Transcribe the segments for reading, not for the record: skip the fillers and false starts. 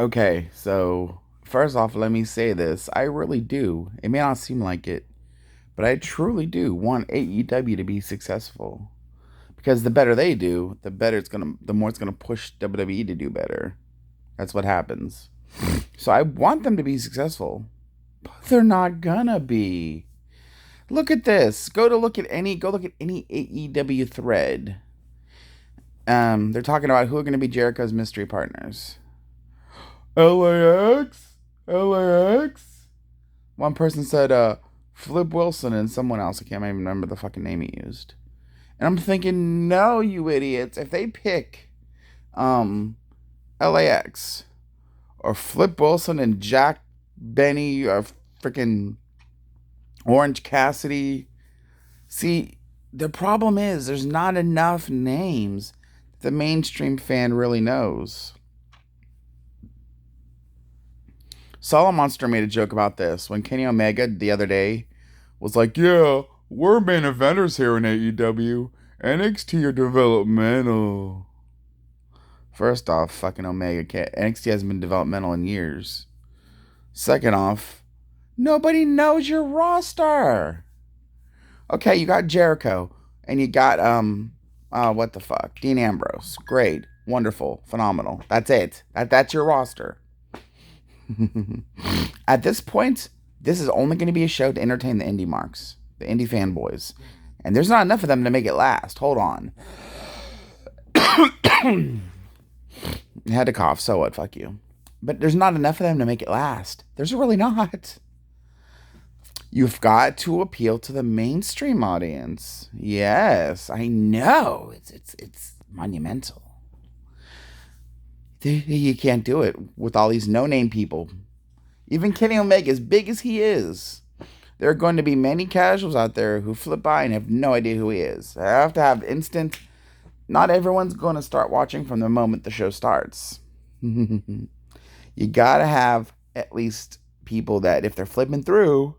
Okay, so first off, let me say this. I really do. It may not seem like it, but I truly do want AEW to be successful. Because the better they do, the more it's gonna push WWE to do better. That's what happens. So I want them to be successful. But they're not gonna be. Look at this. Go look at any AEW thread. They're talking about who are gonna be Jericho's mystery partners. LAX? LAX? One person said Flip Wilson and someone else. I can't even remember the fucking name he used. And I'm thinking, no, you idiots. If they pick um LAX or Flip Wilson and Jack Benny or freaking Orange Cassidy, see, the problem is there's not enough names the mainstream fan really knows. Solo Monster made a joke about this when Kenny Omega the other day was like, "Yeah, we're main eventers here in AEW. NXT are developmental." First off, fucking Omega can't. NXT hasn't been developmental in years. Second off, nobody knows your roster. Okay, you got Jericho and you got what the fuck? Dean Ambrose. Great. Wonderful. Phenomenal. That's it. That's your roster. At this point, this is only going to be a show to entertain the indie marks, the indie fanboys. And there's not enough of them to make it last. Hold on. I had to cough, so what? Fuck you. But there's not enough of them to make it last. There's really not. You've got to appeal to the mainstream audience. Yes, I know. It's monumental. You can't do it with all these no-name people. Even Kenny Omega, as big as he is, there are going to be many casuals out there who flip by and have no idea who he is. I have to have instant. Not everyone's going to start watching from the moment the show starts. You gotta have at least people that if they're flipping through,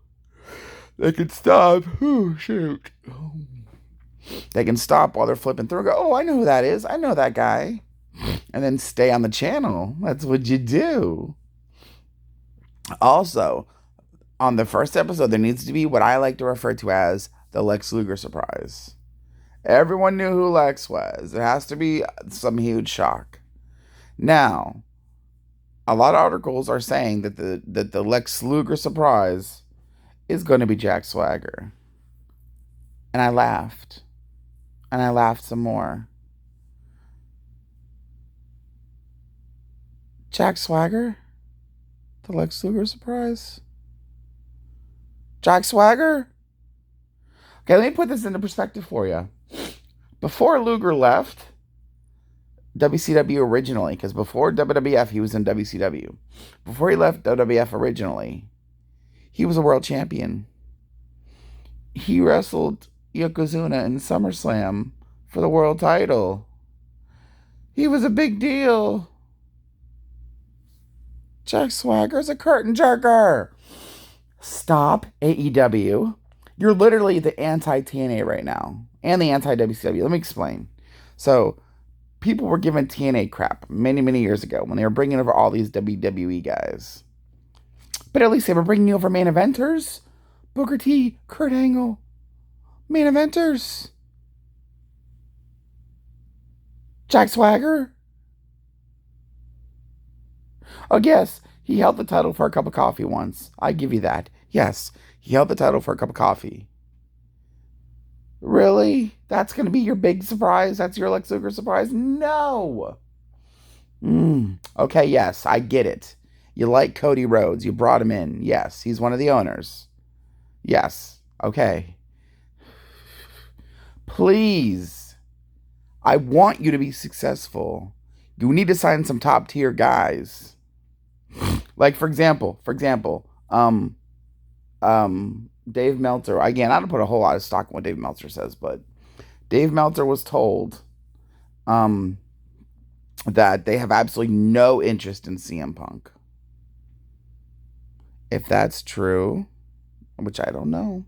they can stop. Oh, shoot. They can stop while they're flipping through and go, oh, I know who that is. I know that guy. And then stay on the channel. That's what you do. Also, on the first episode, there needs to be what I like to refer to as the Lex Luger surprise. Everyone knew who Lex was. There has to be some huge shock. Now, a lot of articles are saying that the Lex Luger surprise is going to be Jack Swagger. And I laughed. And I laughed some more. Jack Swagger? The Lex Luger surprise? Jack Swagger? Okay, let me put this into perspective for you. Before Luger left WCW originally, because before WWF he was in WCW. Before he left WWF originally, he was a world champion. He wrestled Yokozuna in SummerSlam for the world title. He was a big deal. Jack Swagger's a curtain jerker. Stop, AEW. You're literally the anti-TNA right now. And the anti-WCW. Let me explain. So, people were giving TNA crap many, many years ago when they were bringing over all these WWE guys. But at least they were bringing over main eventers. Booker T, Kurt Angle. Main eventers. Jack Swagger. Oh, yes, he held the title for a cup of coffee once. I give you that. Yes, he held the title for a cup of coffee. Really? That's going to be your big surprise? That's your Lex Luger surprise? No! Okay, yes, I get it. You like Cody Rhodes. You brought him in. Yes, he's one of the owners. Yes, okay. Please. I want you to be successful. You need to sign some top tier guys. Like for example, Dave Meltzer. Again, I don't put a whole lot of stock in what Dave Meltzer says, but Dave Meltzer was told that they have absolutely no interest in CM Punk. If that's true, which I don't know,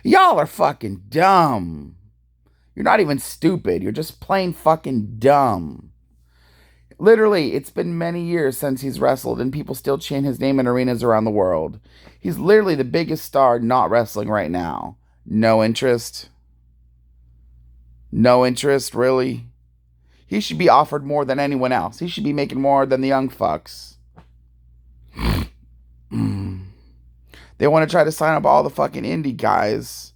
y'all are fucking dumb. You're not even stupid. You're just plain fucking dumb. Literally, it's been many years since he's wrestled, and people still chant his name in arenas around the world. He's literally the biggest star not wrestling right now. No interest. No interest, really. He should be offered more than anyone else. He should be making more than the young fucks. They want to try to sign up all the fucking indie guys.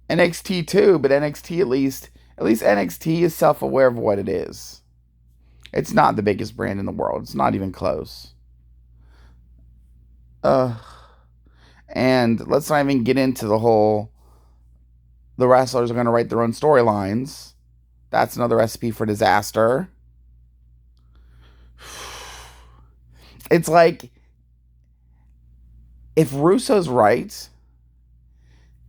NXT too, but NXT at least NXT is self-aware of what it is. It's not the biggest brand in the world. It's not even close. And let's not even get into the wrestlers are going to write their own storylines. That's another recipe for disaster. It's like, if Russo's right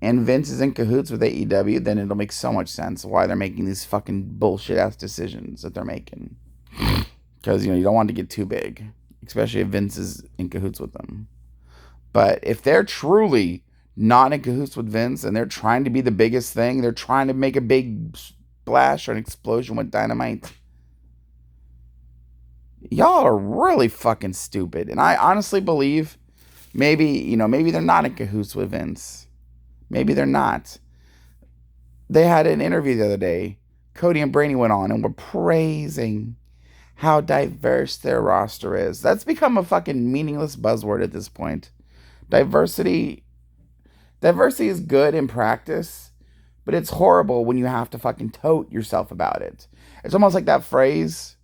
and Vince is in cahoots with AEW, then it'll make so much sense why they're making these fucking bullshit ass decisions that they're making. Because, you don't want to get too big, especially if Vince is in cahoots with them. But if they're truly not in cahoots with Vince and they're trying to be the biggest thing, they're trying to make a big splash or an explosion with Dynamite, y'all are really fucking stupid. And I honestly believe maybe they're not in cahoots with Vince. Maybe they're not. They had an interview the other day. Cody and Brady went on and were praising how diverse their roster is. That's become a fucking meaningless buzzword at this point. Diversity is good in practice, but it's horrible when you have to fucking tote yourself about it. It's almost like that phrase,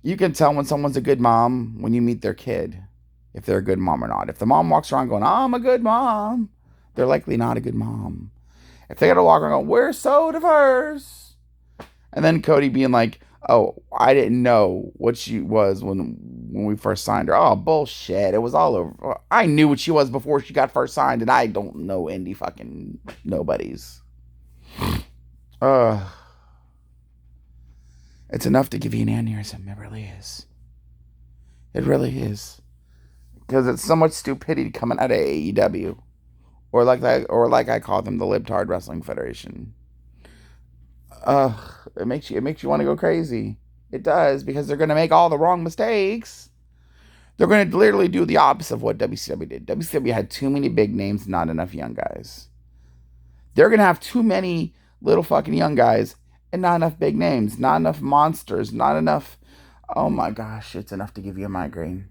you can tell when someone's a good mom when you meet their kid, if they're a good mom or not. If the mom walks around going, I'm a good mom, they're likely not a good mom. If they gotta walk around going, we're so diverse, and then Cody being like, oh, I didn't know what she was when we first signed her. Oh, bullshit. It was all over. I knew what she was before she got first signed, and I don't know indie fucking nobodies. It's enough to give you an aneurysm. It really is. It really is. Because it's so much stupidity coming out of AEW. Or like I call them, the Libtard Wrestling Federation. It makes you want to go crazy. It does, because they're going to make all the wrong mistakes. They're going to literally do the opposite of what WCW did. WCW had too many big names, not enough young guys. They're going to have too many little fucking young guys and not enough big names, not enough monsters, not enough. Oh my gosh, it's enough to give you a migraine.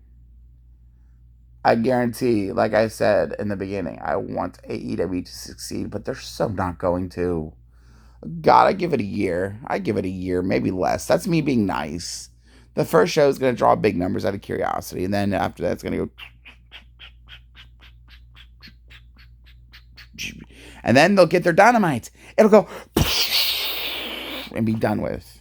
I guarantee, like I said in the beginning, I want AEW to succeed, but they're so not going to. God, I give it a year. Maybe less. That's me being nice. The first show is going to draw big numbers out of curiosity, and then after that, it's going to go. And then they'll get their Dynamite. It'll go and be done with.